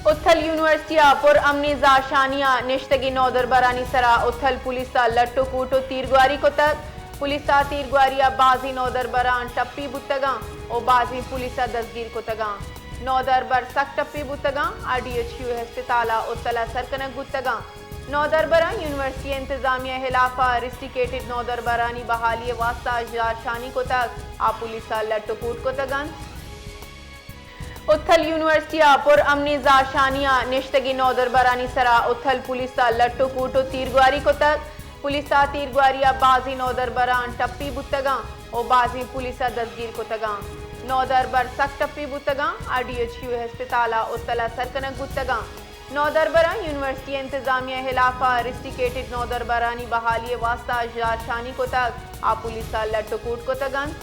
उथल यूनिवर्सिटी पुर अमनी जाशानिया निश्तगी नौदर बरानी सरा उथल पुलिसा लट्टो कूटो तीरगुआरी को तक पुलिसा तीरगुआरिया बाजी नौदर बरान टप्पी बुतगा और बाजी पुलिसा दसगीर को तगा नौदर बर सक टप्पी बुतगा RDHQ अस्पताला उतला सरकनक बुतगा नौदर बरा यूनिवर्सिटी इंतजामिया हिलाफा रिस्टिकेटेड नौदर बरानी बहाली वास्ता जाशानी को तक आ पुलिसा लट्टो कूट को तगन उथल यूनिवर्सिटी पुर अमनी जाशानिया निश्तगी नौदर बरानी सरा उथल पुलिसा लट्टो कूटो तीरगुआरी को तक पुलिसा तीरगुआरिया बाजी नौदर बरान टप्पी बुतगा और बाजी पुलिसा दसगीर को तगा नौदर बर सक टप्पी बुतगा RDHQ अस्पताला उतला सरकनक बुतगा नौदर बरा यूनिवर्सिटी इंतजामिया हिलाफा रिस्टिकेटेड नौदर बरानी बहाली वास्ता जाशानी को तक आ पुलिसा लट्टो कूट को तगन